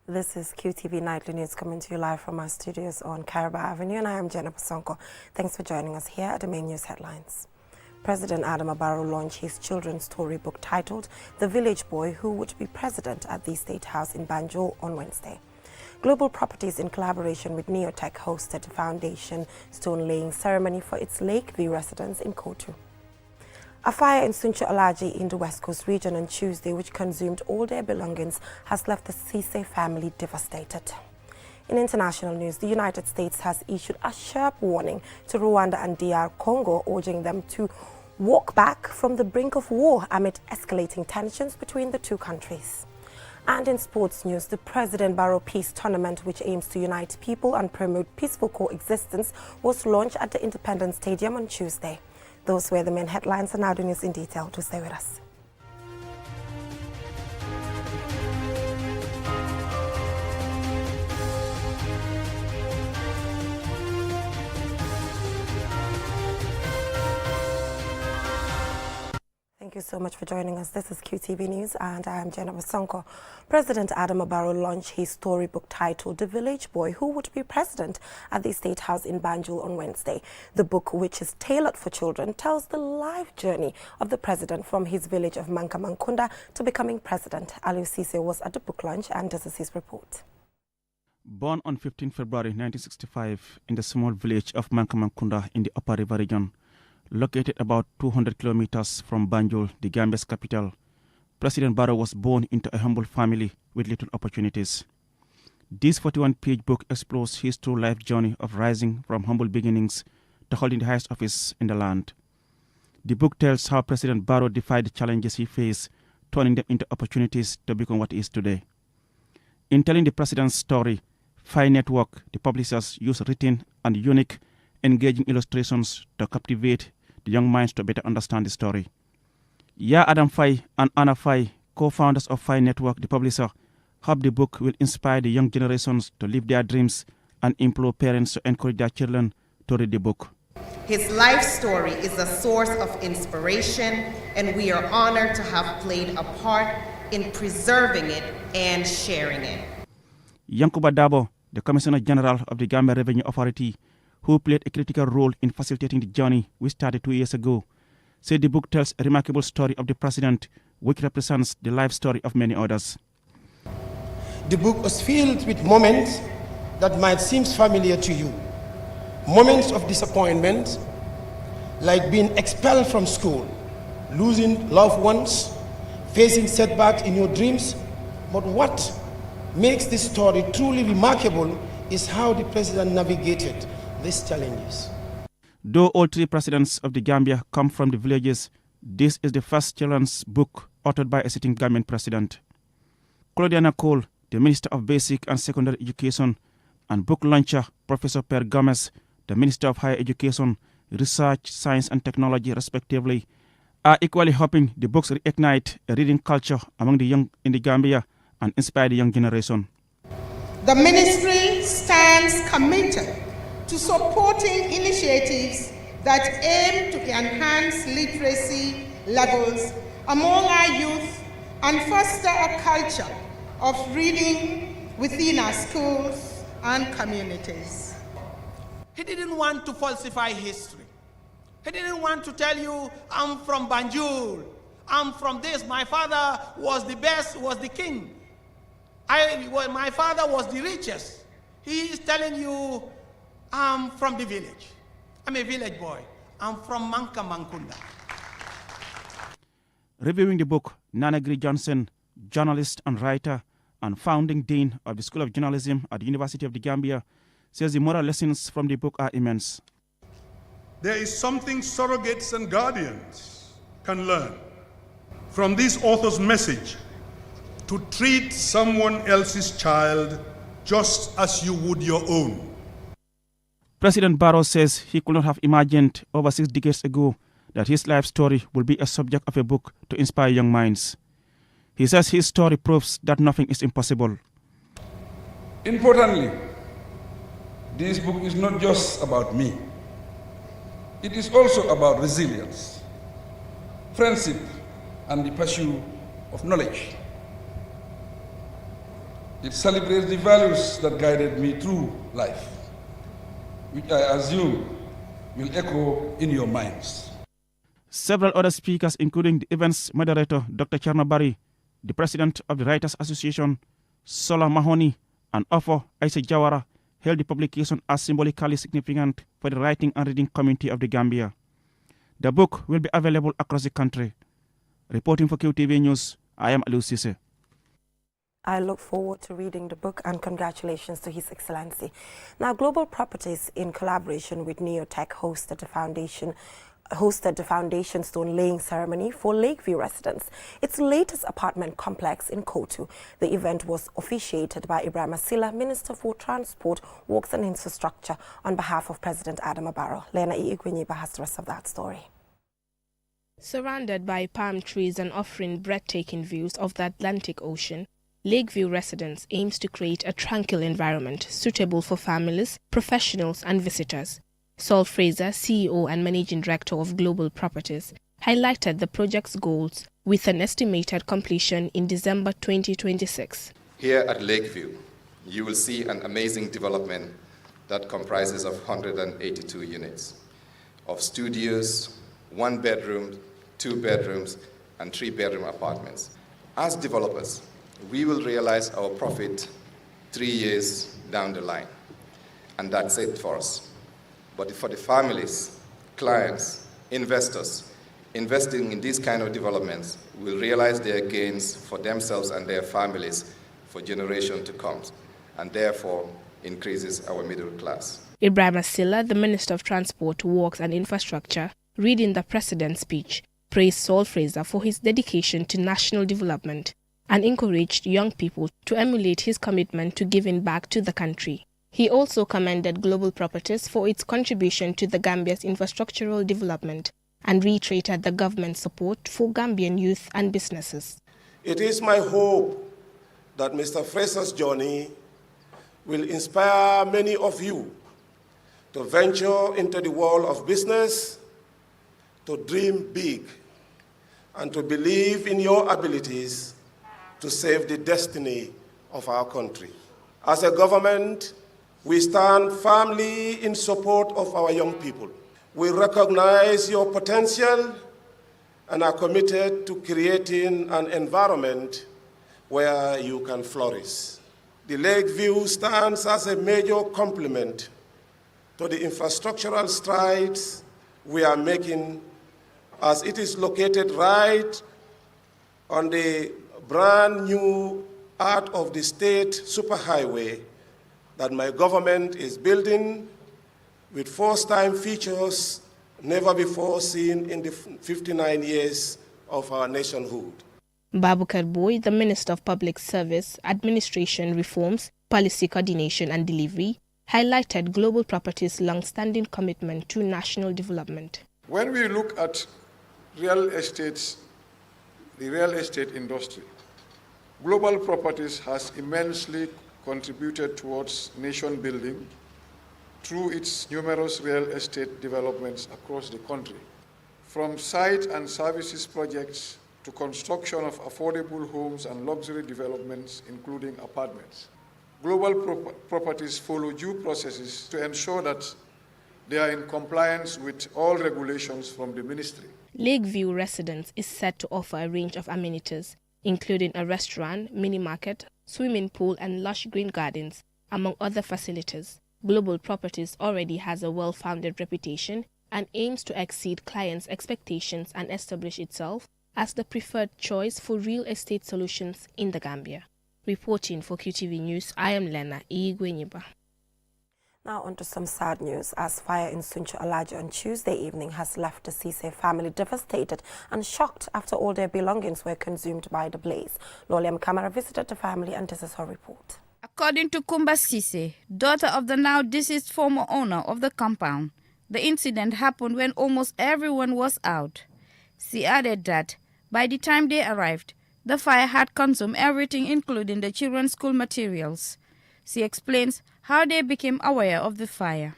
This is QTV Nightly News coming to you live from our studios on Caraba Avenue, and I am Jenna Pasonko. Thanks for joining us here at the main news headlines. President Adama Barrow launched his children's storybook titled The Village Boy Who Would Be President at the State House in Banjul on Wednesday. Global Properties, in collaboration with Neotech, hosted a foundation stone-laying ceremony for its Lakeview residents in Kotu. A fire in Suncho Alaji in the West Coast region on Tuesday, which consumed all their belongings, has left the Cisse family devastated. In international news, the United States has issued a sharp warning to Rwanda and DR Congo, urging them to walk back from the brink of war amid escalating tensions between the two countries. And in sports news, the President Barrow Peace Tournament, which aims to unite people and promote peaceful coexistence, was launched at the Independence Stadium on Tuesday. Those were the main headlines, and now the news in detail. To stay with us. Thank you so much for joining us. This is QTV News, and I am Jenna Pasonko. President Adama Barrow launched his storybook titled The Village Boy Who Would Be President at the State House in Banjul on Wednesday. The book, which is tailored for children, tells the life journey of the president from his village of Mankamankunda to becoming president. Aliou Cisse was at the book launch, and this is his report. Born on 15 February 1965 in the small village of Mankamankunda in the Upper River region, located about 200 kilometers from Banjul, the Gambia's capital, President Barrow was born into a humble family with little opportunities. This 41-page book explores his true life journey of rising from humble beginnings to holding the highest office in the land. The book tells how President Barrow defied the challenges he faced, turning them into opportunities to become what he is today. In telling the president's story, Phi Network, the publishers, use written and unique, engaging illustrations to captivate the young minds to better understand the story. Ya Adam Phi and Anna Phi, co-founders of Phi Network, the publisher, hope the book will inspire the young generations to live their dreams and implore parents to encourage their children to read the book. His life story is a source of inspiration, and we are honored to have played a part in preserving it and sharing it. Yankuba Dabo, the Commissioner General of the Gambia Revenue Authority, who played a critical role in facilitating the journey we started 2 years ago, said the book tells a remarkable story of the president, which represents the life story of many others. The book was filled with moments that might seem familiar to you. Moments of disappointment, like being expelled from school, losing loved ones, facing setbacks in your dreams. But what makes this story truly remarkable is how the president navigated these challenges. Though all three presidents of the Gambia come from the villages, this is the first children's book authored by a sitting Gambian president. Claudiana Cole, the Minister of Basic and Secondary Education, and book launcher Professor Per Gomez, the Minister of Higher Education, Research, Science and Technology, respectively, are equally hoping the books reignite a reading culture among the young in the Gambia and inspire the young generation. The ministry stands committed to supporting initiatives that aim to enhance literacy levels among our youth and foster a culture of reading within our schools and communities. He didn't want to falsify history. He didn't want to tell you, I'm from Banjul, I'm from this, my father was the best, was the king. My father was the richest. He is telling you, I'm from the village. I'm a village boy. I'm from Mankamankunda. Reviewing the book, Nanagri Johnson, journalist and writer and founding dean of the School of Journalism at the University of the Gambia, says the moral lessons from the book are immense. There is something surrogates and guardians can learn from this author's message: to treat someone else's child just as you would your own. President Barrow says he could not have imagined over 6 decades ago that his life story will be a subject of a book to inspire young minds. He says his story proves that nothing is impossible. Importantly, this book is not just about me. It is also about resilience, friendship, and the pursuit of knowledge. It celebrates the values that guided me through life, which I assume will echo in your minds. Several other speakers, including the event's moderator, Dr. Cherno Barry, the president of the Writers Association, Sola Mahoney, and author Aisha Jawara, held the publication as symbolically significant for the writing and reading community of the Gambia. The book will be available across the country. Reporting for QTV News, I am Aliou Cisse. I look forward to reading the book, and congratulations to His Excellency. Now, Global Properties, in collaboration with Neotech, hosted the foundation stone laying ceremony for Lakeview residents, its latest apartment complex in Kotu. The event was officiated by Ibrahim Silla, Minister for Transport, Works and Infrastructure, on behalf of President Adama Barrow. Lena Igwenyiba has the rest of that story. Surrounded by palm trees and offering breathtaking views of the Atlantic Ocean, Lakeview Residence aims to create a tranquil environment suitable for families, professionals and visitors. Saul Fraser, CEO and Managing Director of Global Properties, highlighted the project's goals with an estimated completion in December 2026. Here at Lakeview, you will see an amazing development that comprises of 182 units of studios, 1 bedroom, 2 bedrooms, and 3 bedroom apartments. As developers, we will realize our profit 3 years down the line, and that's it for us. But for the families, clients, investors, investing in these kind of developments will realize their gains for themselves and their families for generations to come, and therefore increases our middle class. Ibrahim Silla, the Minister of Transport, Works and Infrastructure, reading the President's speech, praised Saul Fraser for his dedication to national development and encouraged young people to emulate his commitment to giving back to the country. He also commended Global Properties for its contribution to the Gambia's infrastructural development and reiterated the government's support for Gambian youth and businesses. It is my hope that Mr. Fraser's journey will inspire many of you to venture into the world of business, to dream big, and to believe in your abilities to save the destiny of our country. As a government, we stand firmly in support of our young people. We recognize your potential and are committed to creating an environment where you can flourish. The Lakeview stands as a major complement to the infrastructural strides we are making, as it is located right on the brand new Heart of the State superhighway that my government is building with first-time features never before seen in the 59 years of our nationhood. Babukar Boy, the Minister of Public Service, Administration Reforms, Policy Coordination and Delivery, highlighted Global Properties' long-standing commitment to national development. When we look at real estate, the real estate industry, Global Properties has immensely contributed towards nation building through its numerous real estate developments across the country. From site and services projects to construction of affordable homes and luxury developments, including apartments. Global Properties follow due processes to ensure that they are in compliance with all regulations from the ministry. Lakeview Residence is set to offer a range of amenities, including a restaurant, mini-market, swimming pool and lush green gardens, among other facilities. Global Properties already has a well-founded reputation and aims to exceed clients' expectations and establish itself as the preferred choice for real estate solutions in the Gambia. Reporting for QTV News, I am Lena Igwenyiba. Now on to some sad news, as fire in Suncho Alaja on Tuesday evening has left the Cisse family devastated and shocked after all their belongings were consumed by the blaze. Loliam Kamara visited the family and this is her report. According to Kumba Cisse, daughter of the now deceased former owner of the compound, the incident happened when almost everyone was out. She added that by the time they arrived, the fire had consumed everything including the children's school materials. She explains how they became aware of the fire.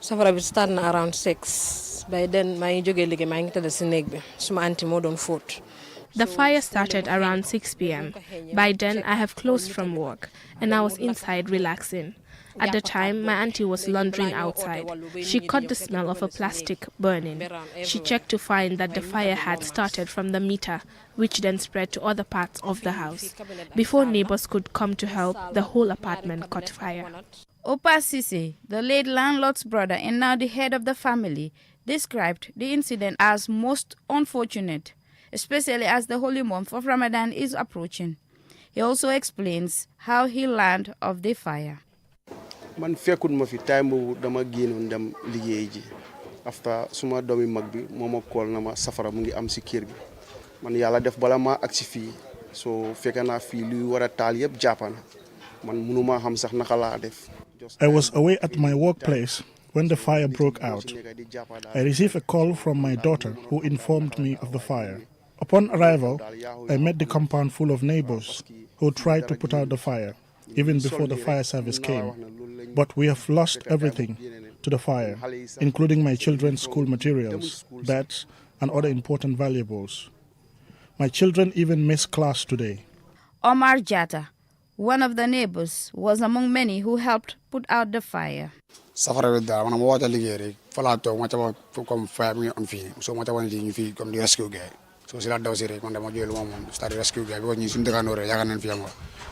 Safara bi start na around 6. By then, my joge ligi ma ngi tada si neeg bi. Suma auntie mo don foot. The fire started around 6 p.m. By then, I have closed from work, and I was inside relaxing. At the time, my auntie was laundering outside. She caught the smell of a plastic burning. She checked to find that the fire had started from the meter, which then spread to other parts of the house. Before neighbors could come to help, the whole apartment caught fire. Opa Sise, the late landlord's brother and now the head of the family, described the incident as most unfortunate, especially as the holy month of Ramadan is approaching. He also explains how he learned of the fire. Man fekkul ma fi time bu dama génnoon dem liggéey ji after suma doomi mag bi moma call na ma safara mu ngi am ci kër gi man yàlla def bala ma agsi fii so fekk naa fii luy war a taal yëpp jàppana man mënuma xam sax naka laa def. I was away at my workplace when the fire broke out. I received a call from my daughter who informed me of the fire. Upon arrival, I met the compound full of neighbors who tried to put out the fire even before the fire service came. But we have lost everything to the fire, including my children's school materials, beds, and other important valuables. My children even missed class today. Omar Jata, one of the neighbors, was among many who helped put out the fire. Safara with that, when I'm water ligere, falato, what about come fire me on fee, so much I want to fee come the rescue guy. So Sila does it when the module woman started rescue guy, because you seem to know Yagan and Fiamma.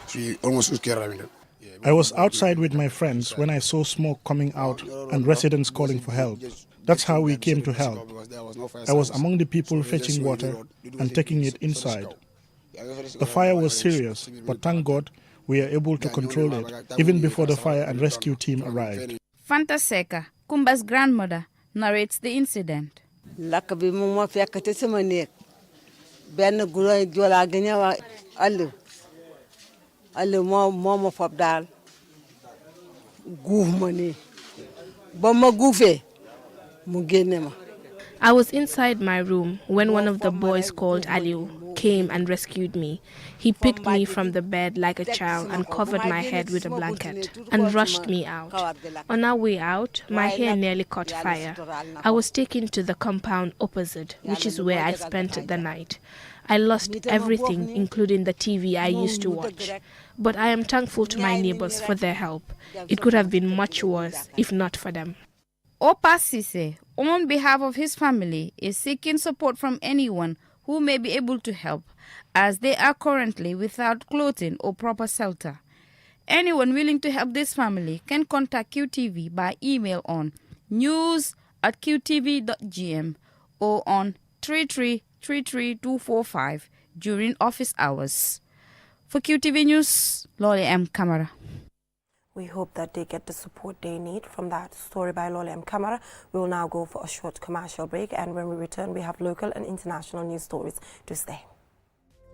She almost was carrying it. I was outside with my friends when I saw smoke coming out and residents calling for help. That's how we came to help. I was among the people fetching water and taking it inside. The fire was serious, but thank God we are able to control it even before the fire and rescue team arrived. Fanta Seka, Kumba's grandmother, narrates the incident. I was inside my room when one of the boys called Aliu came and rescued me. He picked me from the bed like a child and covered my head with a blanket and rushed me out. On our way out, my hair nearly caught fire. I was taken to the compound opposite, which is where I spent the night. I lost everything, including the TV I used to watch. But I am thankful to my neighbors for their help. It could have been much worse if not for them. Opa Sise, on behalf of his family, is seeking support from anyone who may be able to help, as they are currently without clothing or proper shelter. Anyone willing to help this family can contact QTV by email on news@qtv.gm or on 3333245 during office hours. For QTV News, Lolly M. Camara. We hope that they get the support they need from that story by Lolly M. Camara. We will now go for a short commercial break, and when we return, we have local and international news stories to stay.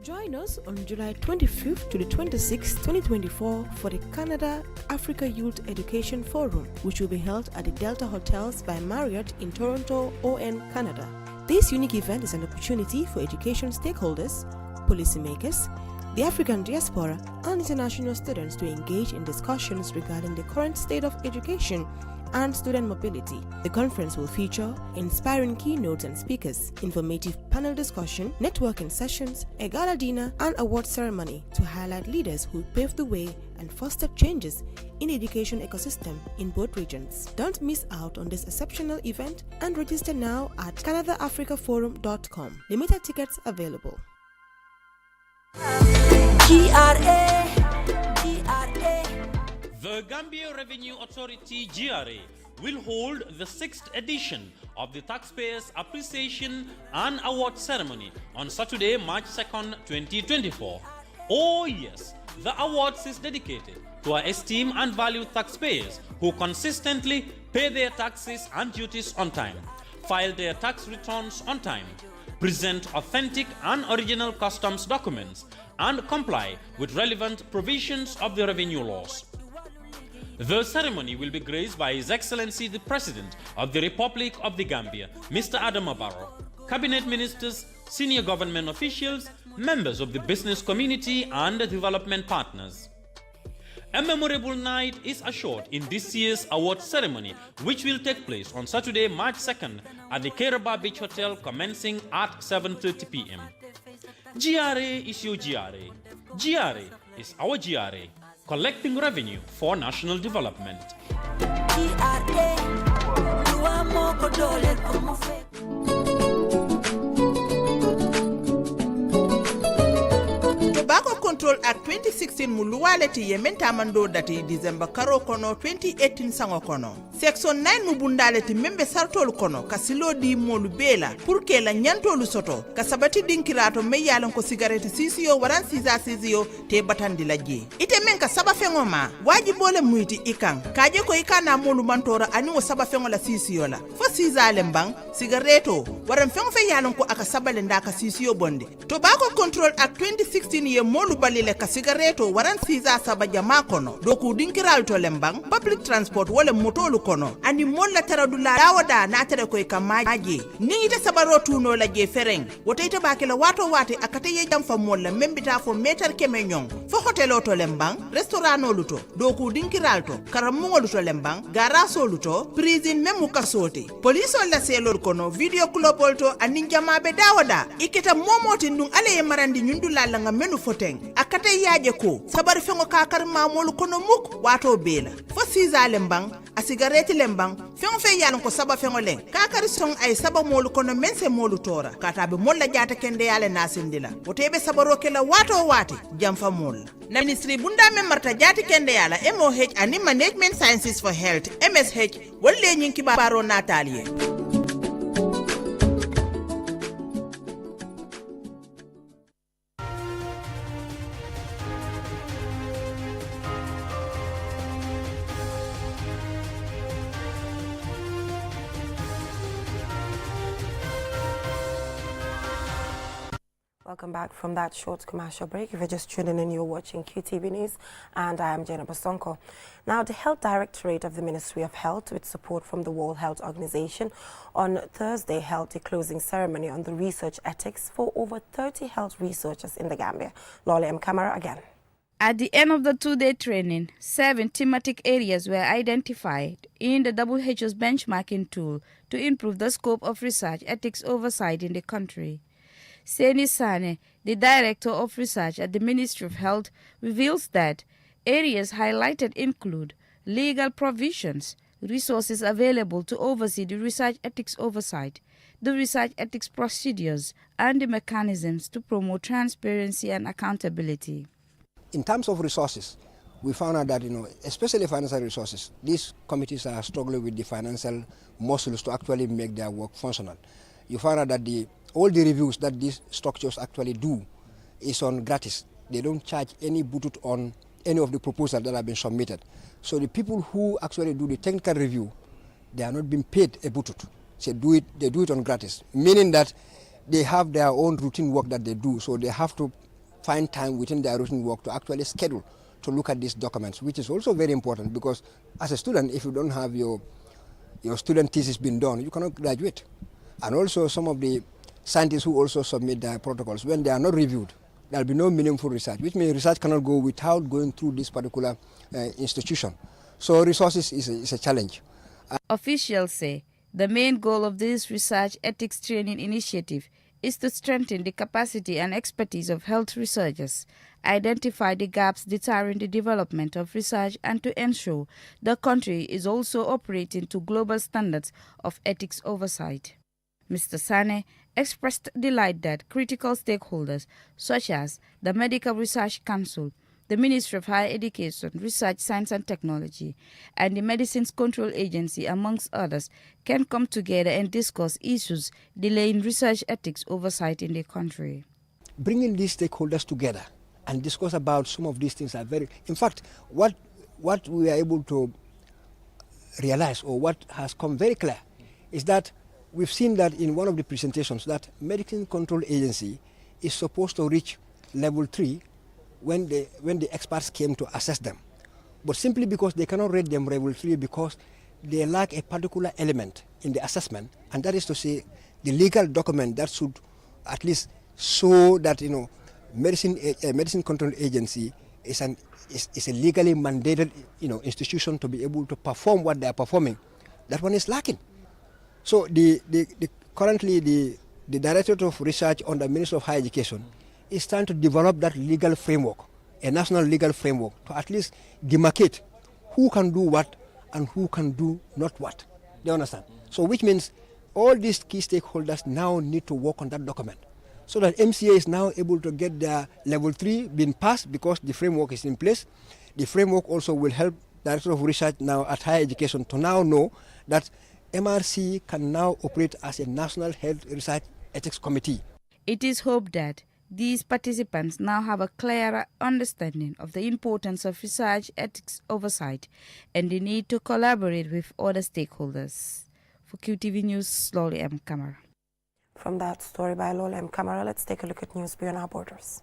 Join us on July 25th to the 26th, 2024 for the Canada Africa Youth Education Forum, which will be held at the Delta Hotels by Marriott in Toronto, ON, Canada. This unique event is an opportunity for education stakeholders, policymakers, the African diaspora, and international students to engage in discussions regarding the current state of education and student mobility. The conference will feature inspiring keynotes and speakers, informative panel discussion, networking sessions, a gala dinner, and award ceremony to highlight leaders who paved the way and fostered changes in the education ecosystem in both regions. Don't miss out on this exceptional event and register now at CanadaAfricaForum.com. Limited tickets available. The Gambia Revenue Authority GRA will hold the 6th edition of the Taxpayers Appreciation and Award Ceremony on Saturday, March 2nd, 2024. Oh yes, the awards is dedicated to our esteemed and valued taxpayers who consistently pay their taxes and duties on time, file their tax returns on time, present authentic and original customs documents, and comply with relevant provisions of the revenue laws. The ceremony will be graced by His Excellency the President of the Republic of the Gambia, Mr. Adama Barrow, cabinet ministers, senior government officials, members of the business community, and development partners. A memorable night is assured in this year's award ceremony, which will take place on Saturday, March 2nd at the Kairaba Beach Hotel, commencing at 7:30 p.m. GRA is your GRA. GRA is our GRA, collecting revenue for national development. Tobacco Control Act 2016 muluwaleti yementa mando dati December karo kono 2018 sango kono. Section 9 mubundaleti membe sartolu kono kasilo di molu bela purke la nyantolu soto kasabati dinkirato meyalan ko cigarette sisiyo waran sisa sisiyo te batandi laje. Ite menka saba fengo ma wajibole muiti ikang kaje ko ikana molu mantora ani wo saba fengo la sisiyo la fo sisa lembang cigaretto waran fengo fe yalan ko aka sabale ndaka sisiyo bonde. Tobacco Control Act 2016 ye molu balile ka cigaretto waran sisa saba jama kono doku dinkiral to lembang public transport wala motolu kono ani molla taradula dawada na tare koy kamaje ni ite sabaro tuno la je fereng woto ite bakela wato wate akate ye jam fa molla membita fo meter kemenyon fo hotelo to lembang restaurant luto doku dinkiral to karamongo luto lembang garaso luto prison memu kasoti police la selol kono video club to ani jamabe dawada iketa momoti ndung ale ye marandi nyundula la nga menu foteng akate yaje ko sabar fengo kakar mamolu kono muk wato bela fo siza lembang a cigarette lembang fengo fe yalan ko saba fengo len kakari song ay saba molu kono mense molu tora kata be molla jata kende yale nasindila wotebe sabaro kela wato wate jamfa mol na ministry bunda men marta jati kende yala MOH ani management sciences for health MSH wolle nyinki baro natalie. Welcome back from that short commercial break. If you're just tuning in, you're watching QTV News, and I am Jenna Basonko. Now, the Health Directorate of the Ministry of Health, with support from the World Health Organization, on Thursday held a closing ceremony on the research ethics for over 30 health researchers in the Gambia. Lolly M. Camara again. At the end of the two-day training, 7 thematic areas were identified in the WHO's benchmarking tool to improve the scope of research ethics oversight in the country. Seni Sane, the Director of Research at the Ministry of Health, reveals that areas highlighted include legal provisions, resources available to oversee the research ethics oversight, the research ethics procedures, and the mechanisms to promote transparency and accountability. In terms of resources, we found out that, especially financial resources, these committees are struggling with the financial muscles to actually make their work functional. You found out that all the reviews that these structures actually do is on gratis. They don't charge any butut on any of the proposals that have been submitted. So the people who actually do the technical review, they are not being paid a butut. So they do it on gratis, meaning that they have their own routine work that they do. So they have to find time within their routine work to actually schedule to look at these documents, which is also very important because as a student, if you don't have your student thesis being done, you cannot graduate. And also some of the scientists who also submit their protocols, when they are not reviewed, there will be no meaningful research, which means research cannot go without going through this particular institution. So resources is a challenge. Officials say the main goal of this research ethics training initiative is to strengthen the capacity and expertise of health researchers, identify the gaps deterring the development of research, and to ensure the country is also operating to global standards of ethics oversight. Mr. Sane expressed delight that critical stakeholders such as the Medical Research Council, the Ministry of Higher Education, Research, Science and Technology, and the Medicines Control Agency, amongst others, can come together and discuss issues delaying research ethics oversight in the country. Bringing these stakeholders together and discuss about some of these things are very... In fact, what we are able to realize, or what has come very clear, is that we've seen that in one of the presentations that Medicine Control Agency is supposed to reach level 3 when the experts came to assess them. But simply because they cannot rate them level 3 because they lack a particular element in the assessment, and that is to say the legal document that should at least show that Medicine Control Agency is a legally mandated institution to be able to perform what they are performing. That one is lacking. So currently the Directorate of Research under the Ministry of Higher Education it's time to develop that legal framework, a national legal framework, to at least demarcate who can do what and who can do not what. Do you understand? So which means all these key stakeholders now need to work on that document, so that MCA is now able to get their level 3 being passed because the framework is in place. The framework also will help Director of Research now at Higher Education to now know that MRC can now operate as a National Health Research Ethics Committee. It is hoped that these participants now have a clearer understanding of the importance of research ethics oversight and the need to collaborate with other stakeholders. For QTV News, Loli M. Kamara. From that story by Lola M. Kamara, let's take a look at news beyond our borders.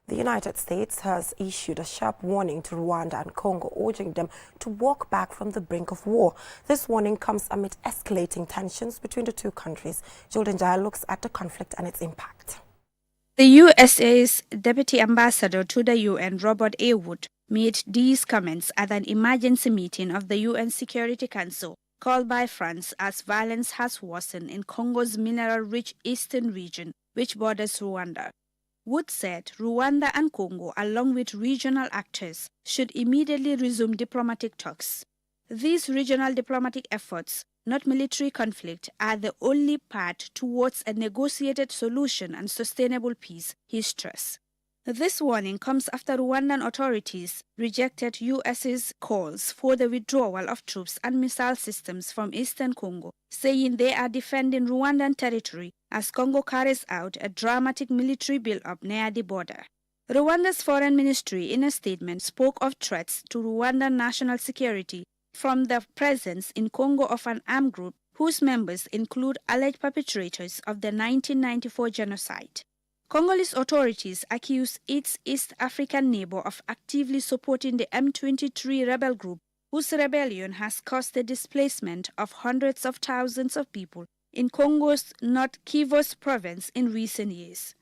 The United States has issued a sharp warning to Rwanda and Congo, urging them to walk back from the brink of war. This warning comes amid escalating tensions between the two countries. Jordan Jaya looks at the conflict and its impact. The USA's Deputy Ambassador to the UN, Robert A. Wood, made these comments at an emergency meeting of the UN Security Council called by France as violence has worsened in Congo's mineral-rich eastern region, which borders Rwanda. Wood said Rwanda and Congo, along with regional actors, should immediately resume diplomatic talks. These regional diplomatic efforts, not military conflict, are the only path towards a negotiated solution and sustainable peace, he stressed. This warning comes after Rwandan authorities rejected US's calls for the withdrawal of troops and missile systems from eastern Congo, saying they are defending Rwandan territory as Congo carries out a dramatic military build-up near the border. Rwanda's foreign ministry in a statement spoke of threats to Rwandan national security from the presence in Congo of an armed group whose members include alleged perpetrators of the 1994 genocide. Congolese authorities accuse its East African neighbor of actively supporting the M23 rebel group, whose rebellion has caused the displacement of hundreds of thousands of people in Congo's North Kivu province in recent years.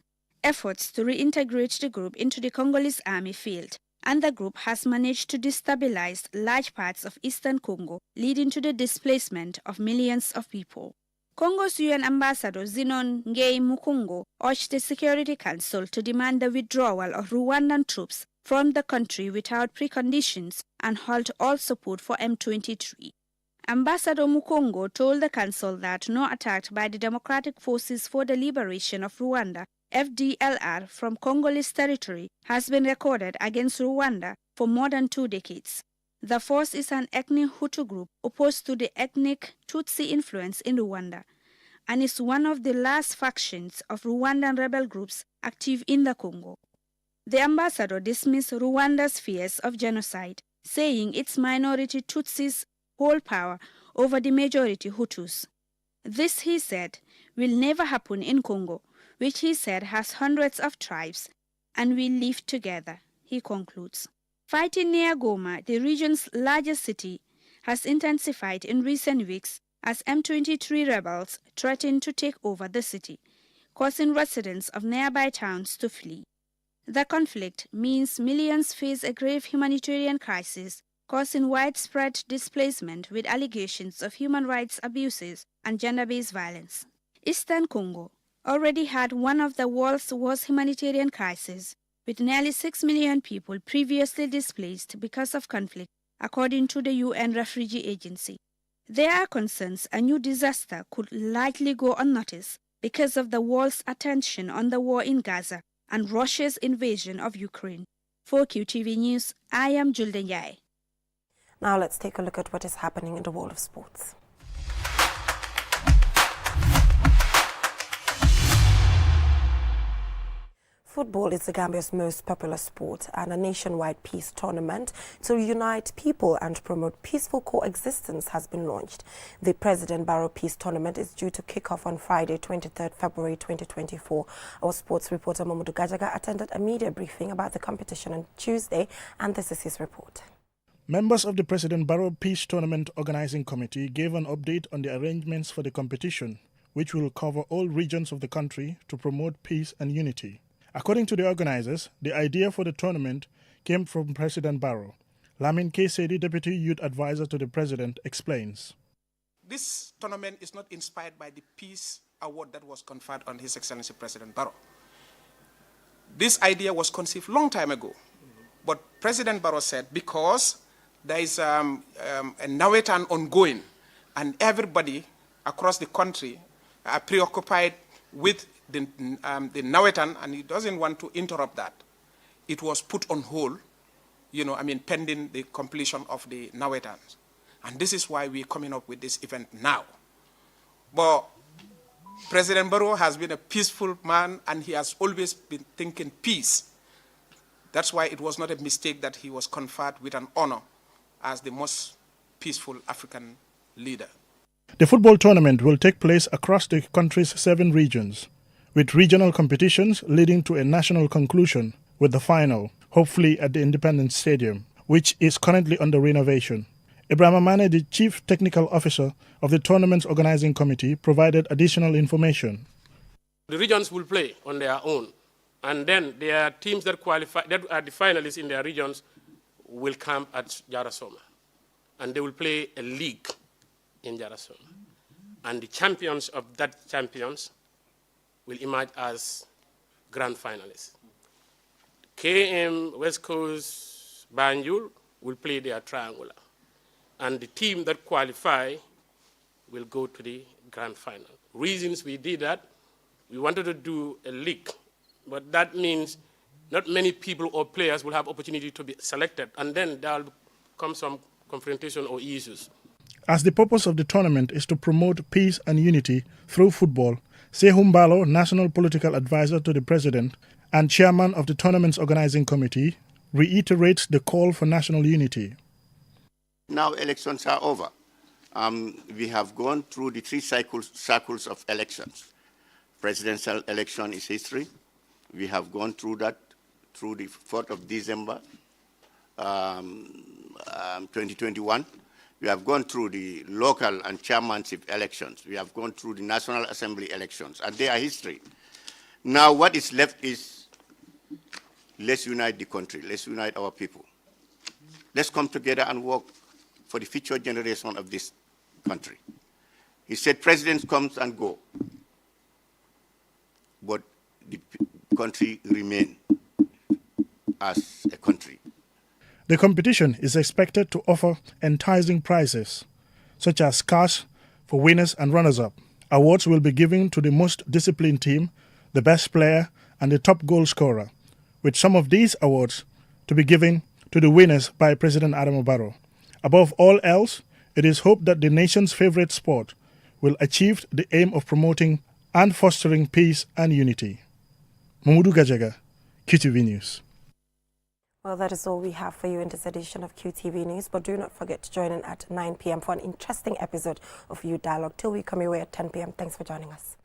Efforts to reintegrate the group into the Congolese army failed, and the group has managed to destabilize large parts of eastern Congo, leading to the displacement of millions of people. Congo's UN ambassador Zenon Ngei Mukungo urged the Security Council to demand the withdrawal of Rwandan troops from the country without preconditions and halt all support for M23. Ambassador Mukongo told the council that no attack by the Democratic Forces for the Liberation of Rwanda, FDLR, from Congolese territory has been recorded against Rwanda for more than 2 decades. The force is an ethnic Hutu group opposed to the ethnic Tutsi influence in Rwanda, and is one of the last factions of Rwandan rebel groups active in the Congo. The ambassador dismissed Rwanda's fears of genocide, saying its minority Tutsis hold power over the majority Hutus. This, he said, will never happen in Congo, which he said has hundreds of tribes and will live together, he concludes. Fighting near Goma, the region's largest city, has intensified in recent weeks as M23 rebels threaten to take over the city, causing residents of nearby towns to flee. The conflict means millions face a grave humanitarian crisis, causing widespread displacement with allegations of human rights abuses and gender-based violence. Eastern Congo already had one of the world's worst humanitarian crises, with nearly 6 million people previously displaced because of conflict, according to the UN Refugee Agency. There are concerns a new disaster could likely go unnoticed because of the world's attention on the war in Gaza and Russia's invasion of Ukraine. For QTV News, I am Julden Yai. Now let's take a look at what is happening in the world of sports. Football is the Gambia's most popular sport, and a nationwide peace tournament to unite people and promote peaceful coexistence has been launched. The President Barrow Peace Tournament is due to kick off on Friday, 23rd February 2024. Our sports reporter Mamadou Gajaga attended a media briefing about the competition on Tuesday, and this is his report. Members of the President Barrow Peace Tournament Organizing Committee gave an update on the arrangements for the competition, which will cover all regions of the country to promote peace and unity. According to the organizers, the idea for the tournament came from President Barrow. Lamin Kesedi, Deputy Youth Advisor to the President, explains. This tournament is not inspired by the Peace Award that was conferred on His Excellency President Barrow. This idea was conceived long time ago, but President Barrow said because there is a Nawetan ongoing and everybody across the country are preoccupied with the Nawetan and he doesn't want to interrupt that. It was put on hold, pending the completion of the Nawetans. And this is why we're coming up with this event now. But President Barrow has been a peaceful man and he has always been thinking peace. That's why it was not a mistake that he was conferred with an honor as the most peaceful African leader. The football tournament will take place across the country's 7 regions, with regional competitions leading to a national conclusion with the final, hopefully at the Independence Stadium, which is currently under renovation. Ibrahim Mane, the Chief Technical Officer of the tournament's organizing committee, provided additional information. The regions will play on their own, and then their teams that qualify, that are the finalists in their regions, will camp at Jarasoma, and they will play a league in Jarasoma. And the champions of that champions will emerge as grand finalists. KM, West Coast, Banjul will play their triangular. And the team that qualify will go to the grand final. Reasons we did that, we wanted to do a league, but that means not many people or players will have opportunity to be selected, and then there will come some confrontation or issues. As the purpose of the tournament is to promote peace and unity through football, Sehum Balo, National Political Advisor to the President and Chairman of the tournament's organizing committee, reiterates the call for national unity. Now elections are over. We have gone through the 3 cycles of elections. Presidential election is history. We have gone through that through the 4th of December 2021. We have gone through the local and chairmanship elections. We have gone through the National Assembly elections, and they are history. Now what is left is, let's unite the country, let's unite our people. Let's come together and work for the future generation of this country. He said presidents come and go, but the country remains as a country. The competition is expected to offer enticing prizes, such as cash for winners and runners-up. Awards will be given to the most disciplined team, the best player, and the top goal scorer, with some of these awards to be given to the winners by President Adama Barrow. Above all else, it is hoped that the nation's favorite sport will achieve the aim of promoting and fostering peace and unity. Mamudu Gajaga, QTV News. Well, that is all we have for you in this edition of QTV News, but do not forget to join in at 9 p.m. for an interesting episode of Youth Dialogue. Till we come your way at 10 p.m. Thanks for joining us.